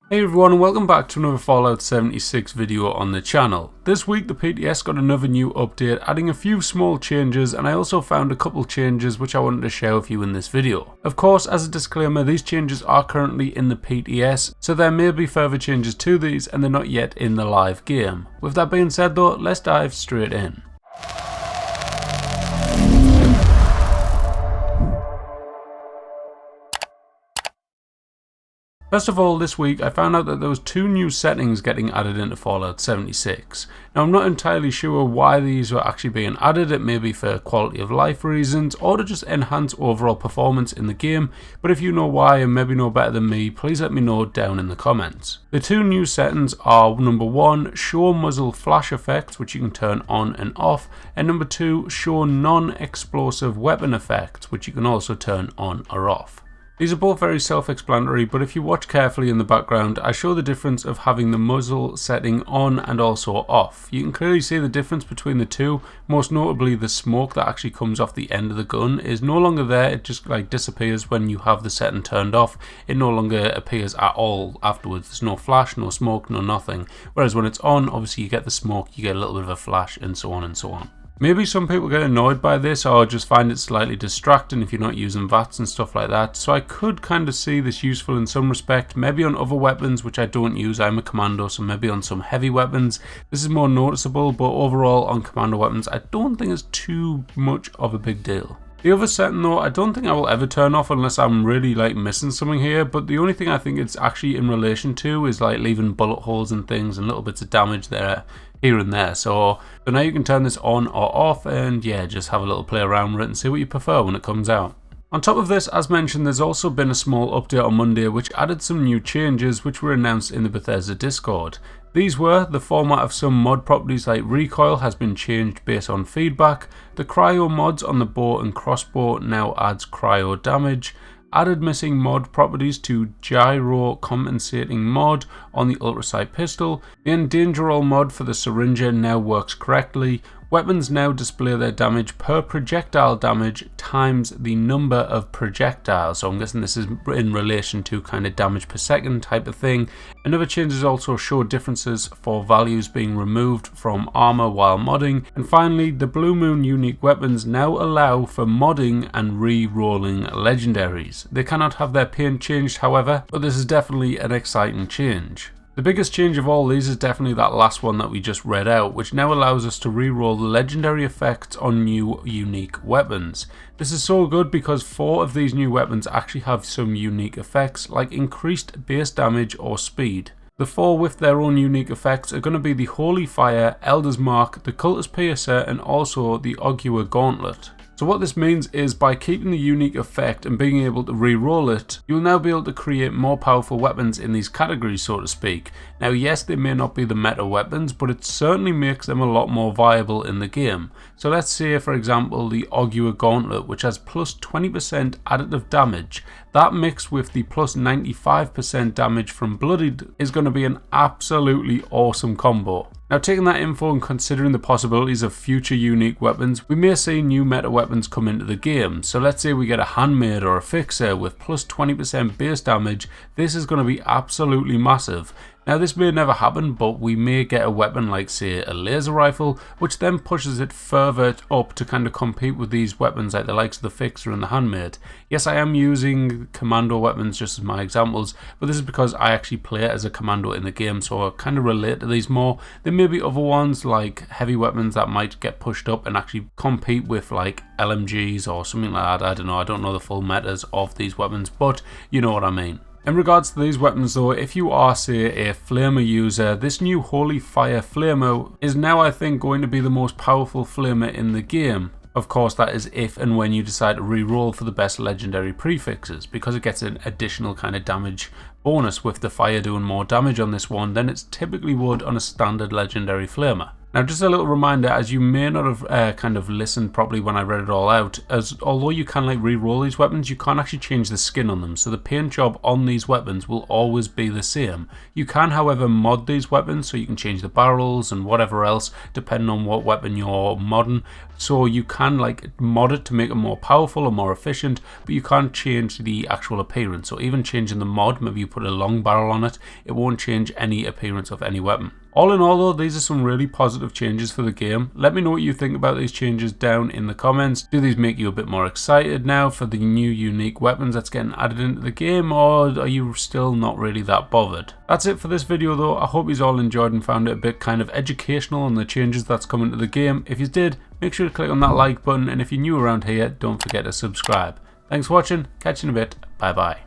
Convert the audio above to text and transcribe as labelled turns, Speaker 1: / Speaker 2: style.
Speaker 1: Hey everyone, and welcome back to another Fallout 76 video on the channel. This week the PTS got another new update, adding a few small changes, and I also found a couple changes which I wanted to share with you in this video. Of course, as a disclaimer, these changes are currently in the PTS, so there may be further changes to these and they're not yet in the live game. With that being said though, let's dive straight in. First of all, this week I found out that there was two new settings getting added into Fallout 76. Now I'm not entirely sure why these were actually being added. It may be for quality of life reasons or to just enhance overall performance in the game, but if you know why and maybe know better than me, please let me know down in the comments. The two new settings are number 1, show muzzle flash effects, which you can turn on and off, and number 2, show non-explosive weapon effects, which you can also turn on or off. These are both very self-explanatory, but if you watch carefully in the background, I show the difference of having the muzzle setting on and also off. You can clearly see the difference between the two, most notably the smoke that actually comes off the end of the gun is no longer there, it just disappears when you have the setting turned off. It no longer appears at all afterwards. There's no flash, no smoke, no nothing. Whereas when it's on, obviously you get the smoke, you get a little bit of a flash, and so on and so on. Maybe some people get annoyed by this or just find it slightly distracting if you're not using VATS and stuff like that, so I could kind of see this useful in some respect. Maybe on other weapons which I don't use, I'm a commando, so maybe on some heavy weapons this is more noticeable, but overall on commando weapons I don't think it's too much of a big deal. The other setting though, I don't think I will ever turn off unless I'm really missing something here, but the only thing I think it's actually in relation to is leaving bullet holes and things and little bits of damage there, here and there. So now you can turn this on or off and yeah, just have a little play around with it and see what you prefer when it comes out. On top of this, as mentioned, there's also been a small update on Monday which added some new changes which were announced in the Bethesda Discord. These were, the format of some mod properties like recoil has been changed based on feedback, the cryo mods on the bow and crossbow now adds cryo damage, added missing mod properties to gyro compensating mod on the ultrasight pistol, the endanger mod for the syringe now works correctly, weapons now display their damage per projectile damage times the number of projectiles, so I'm guessing this is in relation to kind of damage per second type of thing. Another changes also show differences for values being removed from armor while modding, and finally the Blue Moon unique weapons now allow for modding and re-rolling legendaries. They cannot have their paint changed however, but this is definitely an exciting change. The biggest change of all these is definitely that last one that we just read out, which now allows us to re-roll the legendary effects on new unique weapons. This is so good because 4 of these new weapons actually have some unique effects like increased base damage or speed. The 4 with their own unique effects are going to be the Holy Fire, Elder's Mark, the Cultist Piercer and also the Augur Gauntlet. So what this means is by keeping the unique effect and being able to re-roll it, you'll now be able to create more powerful weapons in these categories, so to speak. Now yes, they may not be the meta weapons, but it certainly makes them a lot more viable in the game. So let's say for example the Augur Gauntlet, which has plus 20% additive damage. That mixed with the plus 95% damage from Bloodied is going to be an absolutely awesome combo. Now taking that info and considering the possibilities of future unique weapons, we may see new meta weapons come into the game. So let's say we get a handmade or a fixer with plus 20% base damage, this is going to be absolutely massive. Now this may never happen, but we may get a weapon like say a laser rifle, which then pushes it further up to kind of compete with these weapons like the likes of the fixer and the handmade. Yes, I am using commando weapons just as my examples, but this is because I actually play as a commando in the game, so I kind of relate to these more. There may be other ones like heavy weapons that might get pushed up and actually compete with like LMGs or something like that. I don't know the full metas of these weapons, but you know what I mean. In regards to these weapons though, if you are say a flamer user, this new Holy Fire flamer is now I think going to be the most powerful flamer in the game. Of course that is if and when you decide to re-roll for the best legendary prefixes, because it gets an additional kind of damage bonus with the fire doing more damage on this one than it typically would on a standard legendary flamer. Now, just a little reminder, as you may not have kind of listened properly when I read it all out, as although you can like re-roll these weapons, you can't actually change the skin on them, so the paint job on these weapons will always be the same. You can, however, mod these weapons, so you can change the barrels and whatever else, depending on what weapon you're modding. So you can like mod it to make it more powerful or more efficient, but you can't change the actual appearance. So even changing the mod, maybe you put a long barrel on it, it won't change any appearance of any weapon. All in all though, these are some really positive changes for the game. Let me know what you think about these changes down in the comments. Do these make you a bit more excited now for the new unique weapons that's getting added into the game, or are you still not really that bothered? That's it for this video though. I hope you all enjoyed and found it a bit kind of educational on the changes that's coming to the game. If you did, make sure to click on that like button, and if you're new around here, don't forget to subscribe. Thanks for watching, catch you in a bit, bye bye.